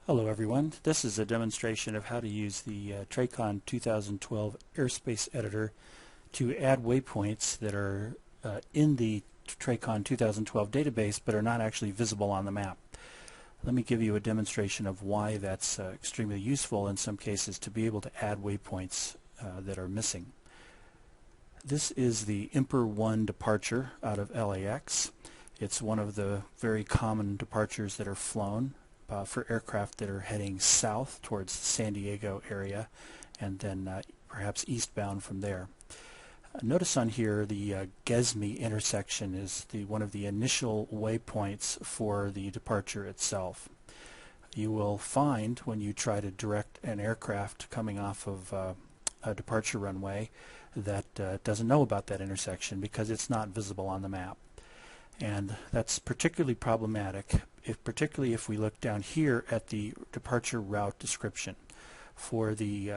Hello everyone. This is a demonstration of how to use the Tracon 2012 Airspace editor to add waypoints that are in the Tracon 2012 database but are not actually visible on the map. Let me give you a demonstration of why that's extremely useful in some cases to be able to add waypoints that are missing. This is the Emperor 1 departure out of LAX. It's one of the very common departures that are flown for aircraft that are heading south towards the San Diego area and then perhaps eastbound from there. Notice on here the Gesme intersection is one of the initial waypoints for the departure itself. You will find when you try to direct an aircraft coming off of a departure runway that doesn't know about that intersection because it's not visible on the map. And that's particularly problematic, particularly if we look down here at the departure route description. For the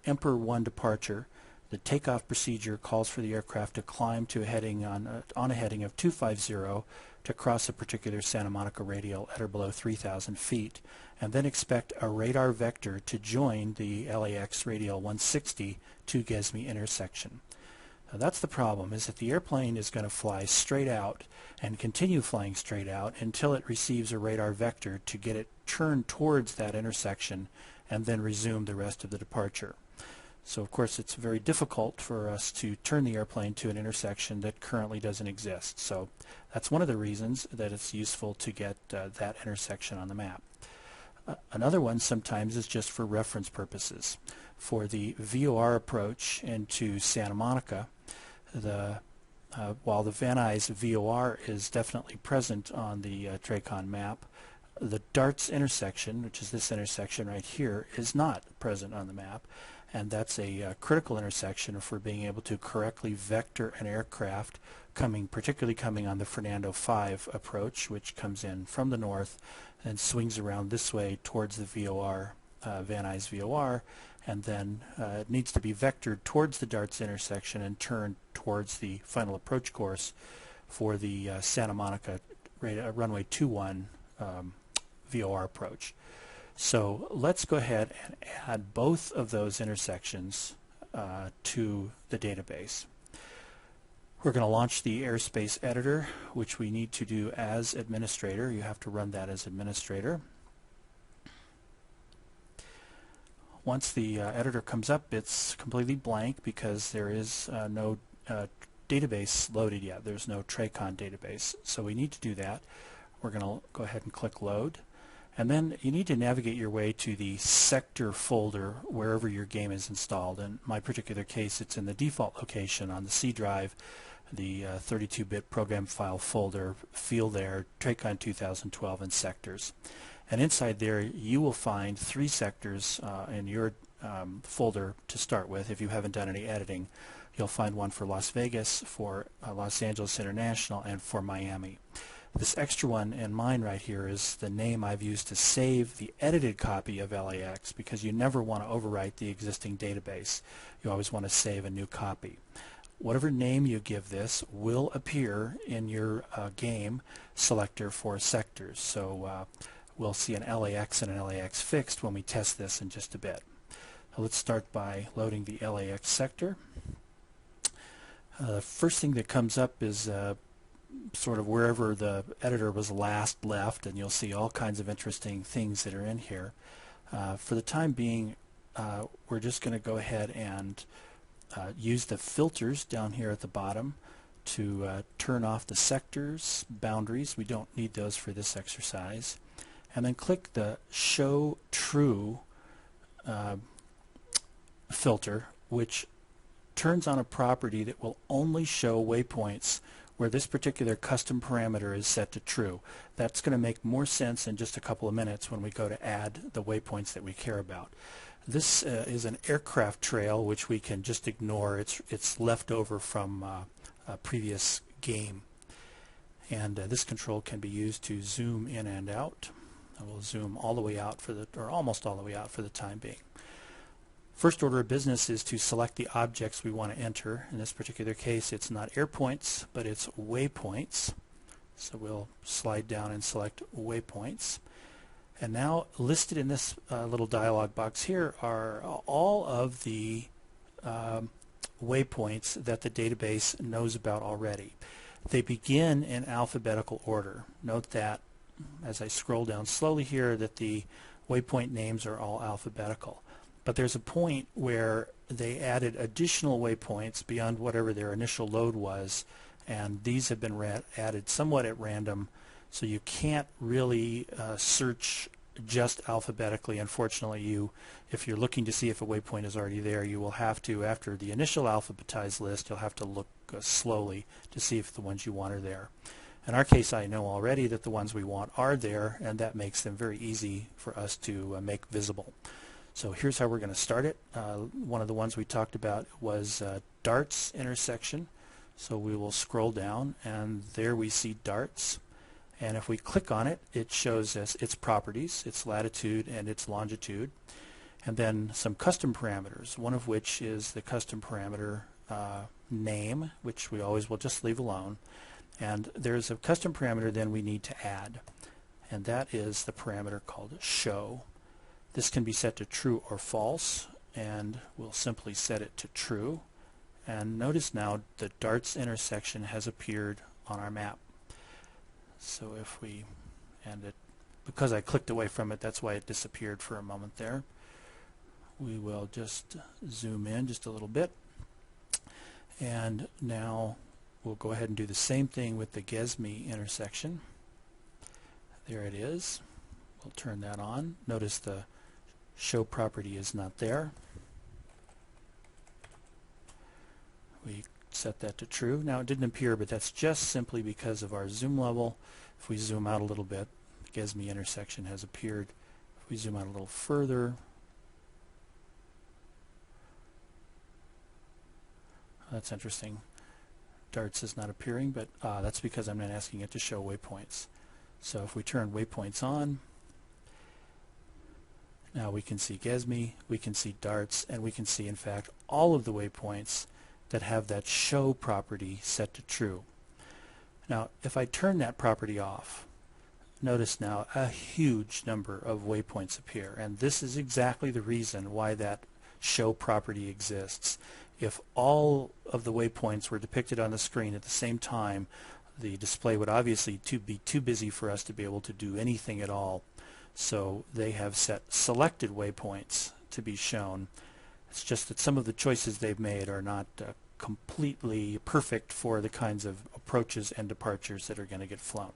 Emperor 1 departure, the takeoff procedure calls for the aircraft to climb to a heading on a heading of 250 to cross a particular Santa Monica radial at or below 3,000 feet, and then expect a radar vector to join the LAX radial 160 to Gesme intersection. Now that's the problem, is that the airplane is going to fly straight out and continue flying straight out until it receives a radar vector to get it turned towards that intersection and then resume the rest of the departure. So of course it's very difficult for us to turn the airplane to an intersection that currently doesn't exist. So that's one of the reasons that it's useful to get that intersection on the map. Another one sometimes is just for reference purposes. For the VOR approach into Santa Monica, while the Van Nuys VOR is definitely present on the Tracon map, the Darts intersection, which is this intersection right here, is not present on the map, and that's a critical intersection for being able to correctly vector an aircraft particularly coming on the Fernando 5 approach, which comes in from the north and swings around this way towards the VOR, Van Nuys VOR, and then it needs to be vectored towards the Darts intersection and turned towards the final approach course for the Santa Monica runway 21 VOR approach. So let's go ahead and add both of those intersections to the database. We're going to launch the Airspace editor, which we need to do as administrator. You have to run that as administrator. Once the editor comes up, it's completely blank because there is no database loaded yet. There's no Tracon database. So we need to do that. We're going to go ahead and click load. And then you need to navigate your way to the sector folder wherever your game is installed. In my particular case, it's in the default location on the C drive, the 32-bit program file folder, field there, Tracon 2012 and sectors. And inside there you will find 3 sectors in your folder to start with. If you haven't done any editing, you'll find one for Las Vegas, for Los Angeles International, and for Miami. This extra one in mine right here is the name I've used to save the edited copy of LAX, because you never want to overwrite the existing database. You always want to save a new copy. Whatever name you give this will appear in your game selector for sectors. So we'll see an LAX and an LAX fixed when we test this in just a bit. Let's start by loading the LAX sector. The first thing that comes up is sort of wherever the editor was last left, and you'll see all kinds of interesting things that are in here. For the time being, we're just going to go ahead and use the filters down here at the bottom to turn off the sectors, boundaries. We don't need those for this exercise. And then click the Show True filter, which turns on a property that will only show waypoints where this particular custom parameter is set to true. That's going to make more sense in just a couple of minutes when we go to add the waypoints that we care about. This is an aircraft trail which we can just ignore. It's left over from a previous game. And this control can be used to zoom in and out. I will zoom all the way out or almost all the way out for the time being. First order of business is to select the objects we want to enter. In this particular case, it's not airpoints, but it's waypoints. So we'll slide down and select waypoints. And now listed in this little dialog box here are all of the waypoints that the database knows about already. They begin in alphabetical order. Note that as I scroll down slowly here that the waypoint names are all alphabetical. But there's a point where they added additional waypoints beyond whatever their initial load was, and these have been added somewhat at random, so you can't really search just alphabetically. Unfortunately, if you're looking to see if a waypoint is already there, you will have to, after the initial alphabetized list, you'll have to look slowly to see if the ones you want are there. In our case, I know already that the ones we want are there, and that makes them very easy for us to make visible. So here's how we're going to start it. One of the ones we talked about was darts intersection. So we will scroll down, and there we see darts. And if we click on it, it shows us its properties, its latitude and its longitude, and then some custom parameters, one of which is the custom parameter name, which we always will just leave alone. And there's a custom parameter then we need to add, and that is the parameter called show. This can be set to true or false, and we'll simply set it to true. And notice now the darts intersection has appeared on our map. So if we, and it, because I clicked away from it, that's why it disappeared for a moment there. We will just zoom in just a little bit. And now we'll go ahead and do the same thing with the GESME intersection. There it is. We'll turn that on. Notice the show property is not there. We set that to true. Now it didn't appear, but that's just simply because of our zoom level. If we zoom out a little bit, the GESME intersection has appeared. If we zoom out a little further, that's interesting. Darts is not appearing, but that's because I'm not asking it to show waypoints. So if we turn waypoints on, now we can see GESME, we can see darts, and we can see, in fact, all of the waypoints that have that show property set to true. Now, if I turn that property off, notice now a huge number of waypoints appear, and this is exactly the reason why that show property exists. If all of the waypoints were depicted on the screen at the same time, the display would obviously be too busy for us to be able to do anything at all. So they have set selected waypoints to be shown. It's just that some of the choices they've made are not completely perfect for the kinds of approaches and departures that are going to get flown.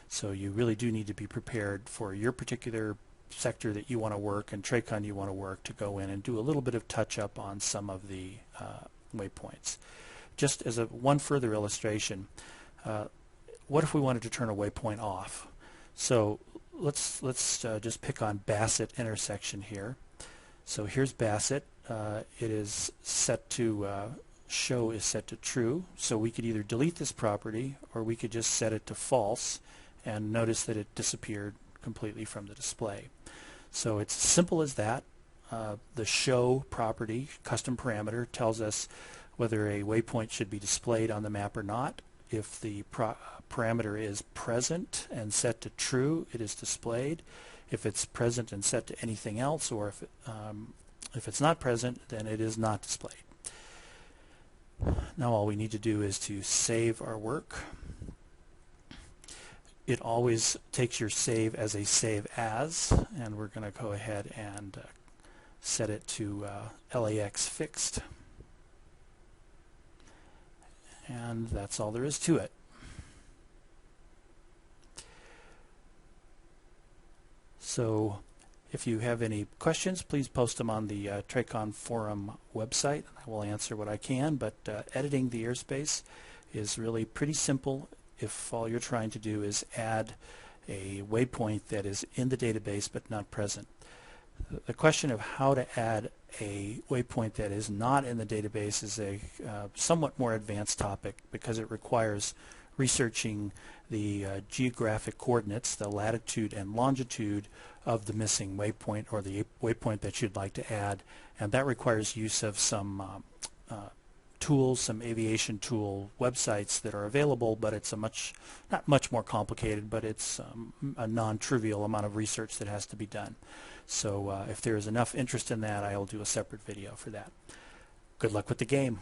So you really do need to be prepared for your particular sector that you want to work and Tracon you want to work to go in and do a little bit of touch-up on some of the waypoints. Just as one further illustration, what if we wanted to turn a waypoint off? So let's just pick on Bassett intersection here. So here's Bassett. It is set to show is set to true, so we could either delete this property or we could just set it to false, and notice that it disappeared completely from the display. So it's simple as that. The show property, custom parameter, tells us whether a waypoint should be displayed on the map or not. If the parameter is present and set to true, it is displayed. If it's present and set to anything else, or if it's not present, then it is not displayed. Now all we need to do is to save our work. It always takes your save as a save as, and we're going to go ahead and set it to LAX fixed. And that's all there is to it. So if you have any questions, please post them on the Tracon forum website. I will answer what I can, but editing the airspace is really pretty simple if all you're trying to do is add a waypoint that is in the database but not present. The question of how to add a waypoint that is not in the database is a somewhat more advanced topic because it requires researching the geographic coordinates, the latitude and longitude of the missing waypoint or the waypoint that you'd like to add, and that requires use of some tools, some aviation tool websites that are available, but it's a not much more complicated, but it's a non-trivial amount of research that has to be done. So if there is enough interest in that, I'll do a separate video for that. Good luck with the game.